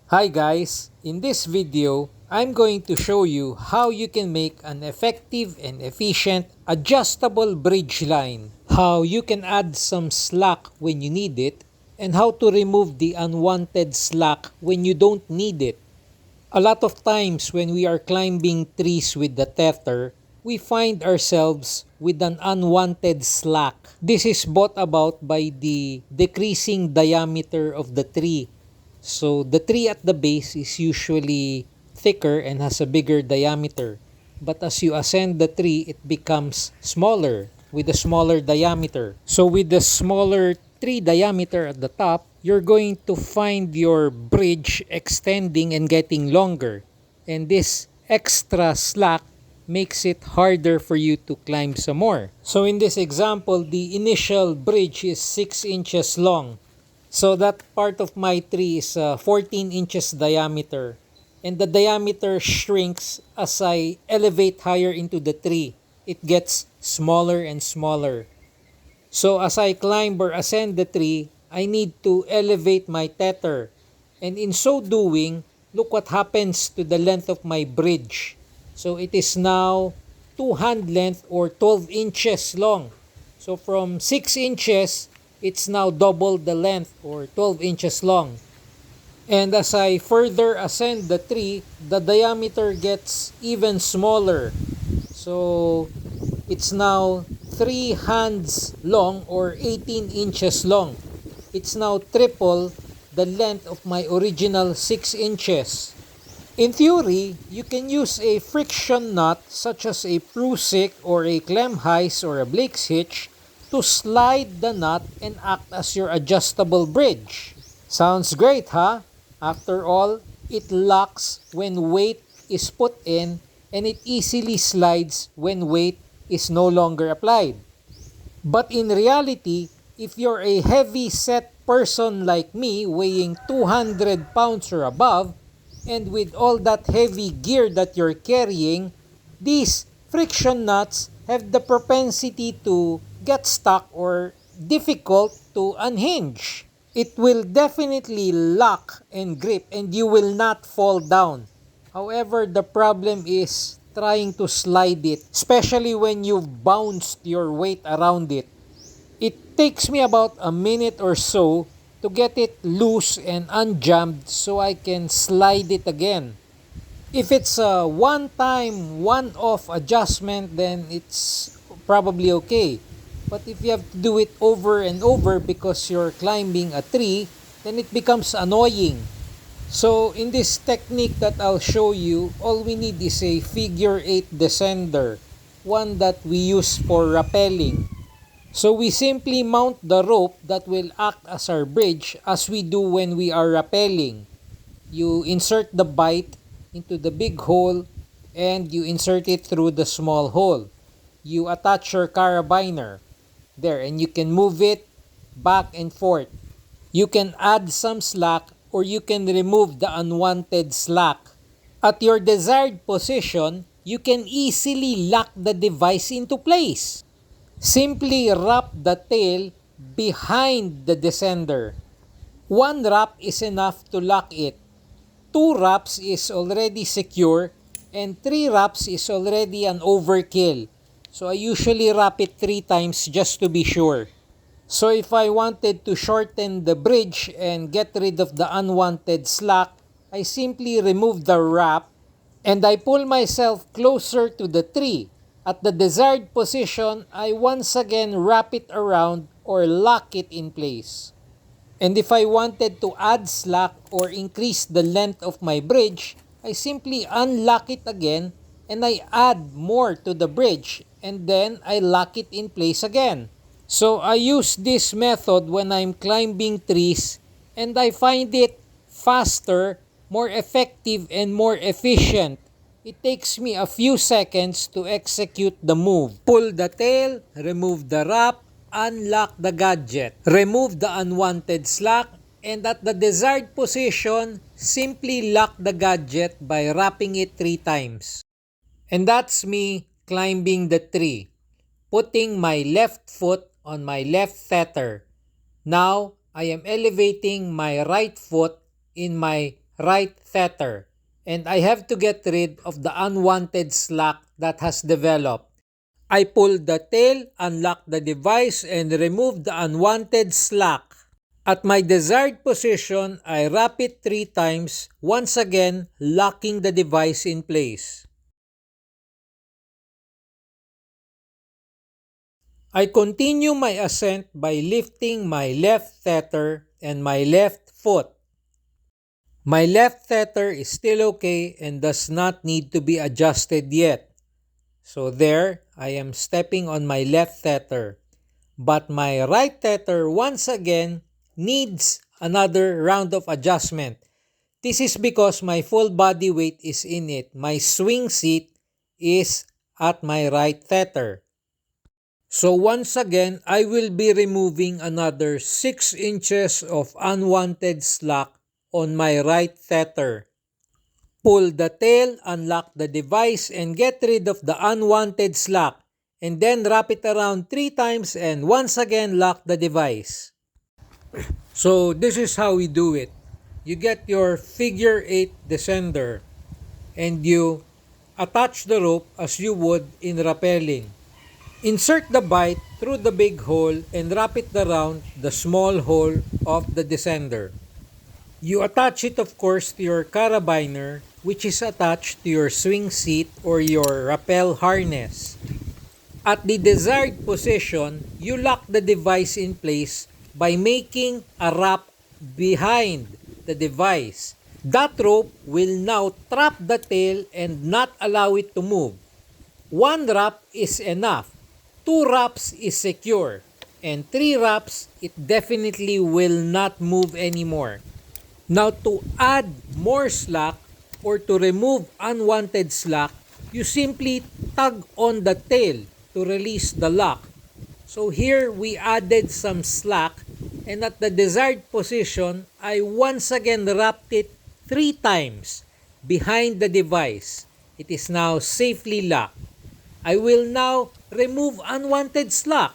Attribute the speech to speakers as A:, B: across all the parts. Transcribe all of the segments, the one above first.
A: Hi guys, in this video, I'm going to show you how you can make an effective and efficient adjustable bridge line, how you can add some slack when you need it, and how to remove the unwanted slack when you don't need it. A lot of times when we are climbing trees with the tether, we find ourselves with an unwanted slack. This is brought about by the decreasing diameter of the tree. So the tree at the base is usually thicker and has a bigger diameter. But as you ascend the tree, it becomes smaller with a smaller diameter. So with the smaller tree diameter at the top, you're going to find your bridge extending and getting longer. And this extra slack makes it harder for you to climb some more. So in this example, the initial bridge is 6 inches long. So that part of my tree is 14 inches diameter. And the diameter shrinks as I elevate higher into the tree. It gets smaller and smaller. So as I climb or ascend the tree, I need to elevate my tether. And in so doing, look what happens to the length of my bridge. So it is now 2 hand length or 12 inches long. So from 6 inches, it's now double the length or 12 inches long. And as I further ascend the tree, the diameter gets even smaller. So it's now 3 hands long or 18 inches long. It's now triple the length of my original 6 inches. In theory, you can use a friction nut such as a prusik or a Klemheis or a Blake's hitch to slide the nut and act as your adjustable bridge. Sounds great, huh? After all, it locks when weight is put in and it easily slides when weight is no longer applied. But in reality, if you're a heavy-set person like me weighing 200 pounds or above, and with all that heavy gear that you're carrying, these friction nuts have the propensity to get stuck or difficult to unhinge. It will definitely lock and grip and you will not fall down. However, the problem is trying to slide it, especially when you've bounced your weight around it. It takes me about a minute or so to get it loose and unjammed so I can slide it again. If it's a one-time, one-off adjustment, then it's probably okay. But if you have to do it over and over because you're climbing a tree, then it becomes annoying. So in this technique that I'll show you, all we need is a figure 8 descender, one that we use for rappelling. So we simply mount the rope that will act as our bridge as we do when we are rappelling. You insert the bite into the big hole and you insert it through the small hole. You attach your carabiner there and you can move it back and forth. You can add some slack or you can remove the unwanted slack. At your desired position, you can easily lock the device into place. Simply wrap the tail behind the descender. One wrap is enough to lock it. 2 wraps is already secure and 3 wraps is already an overkill. So I usually wrap it 3 times just to be sure. So if I wanted to shorten the bridge and get rid of the unwanted slack, I simply remove the wrap and I pull myself closer to the tree. At the desired position, I once again wrap it around or lock it in place. And if I wanted to add slack or increase the length of my bridge, I simply unlock it again and I add more to the bridge and then I lock it in place again. So I use this method when I'm climbing trees and I find it faster, more effective, and more efficient. It takes me a few seconds to execute the move. Pull the tail, remove the wrap, unlock the gadget, remove the unwanted slack, and at the desired position, simply lock the gadget by wrapping it 3 times. And that's me climbing the tree, putting my left foot on my left tether. Now, I am elevating my right foot in my right tether, and I have to get rid of the unwanted slack that has developed. I pull the tail, unlock the device, and remove the unwanted slack. At my desired position, I wrap it 3 times, once again locking the device in place. I continue my ascent by lifting my left tether and my left foot. My left tether is still okay and does not need to be adjusted yet. So there, I am stepping on my left tether. But my right tether once again needs another round of adjustment. This is because my full body weight is in it. My swing seat is at my right tether. So once again, I will be removing another 6 inches of unwanted slack on my right tether. Pull the tail, unlock the device, and get rid of the unwanted slack. And then wrap it around 3 times and once again lock the device. So this is how we do it. You get your figure 8 descender and you attach the rope as you would in rappelling. Insert the bite through the big hole and wrap it around the small hole of the descender. You attach it of course to your carabiner, which is attached to your swing seat or your rappel harness. At the desired position, you lock the device in place by making a wrap behind the device. That rope will now trap the tail and not allow it to move. 1 wrap is enough. 2 wraps is secure. And 3 wraps, it definitely will not move anymore. Now to add more slack or to remove unwanted slack, you simply tug on the tail to release the lock. So here we added some slack and at the desired position, I once again wrapped it 3 times behind the device. It is now safely locked. I will now remove unwanted slack.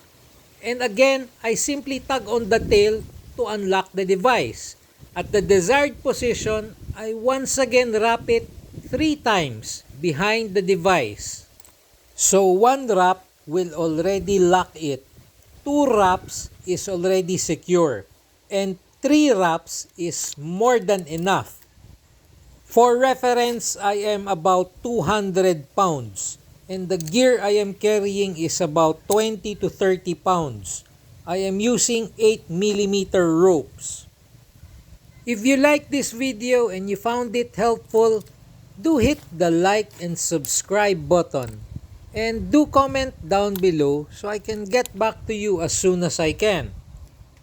A: And again, I simply tug on the tail to unlock the device. At the desired position, I once again wrap it 3 times behind the device. So 1 wrap will already lock it. 2 wraps is already secure. And 3 wraps is more than enough. For reference, I am about 200 pounds. And the gear I am carrying is about 20 to 30 pounds. I am using 8mm ropes. If you like this video and you found it helpful, do hit the like and subscribe button. And do comment down below so I can get back to you as soon as I can.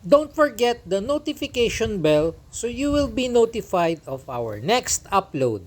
A: Don't forget the notification bell so you will be notified of our next upload.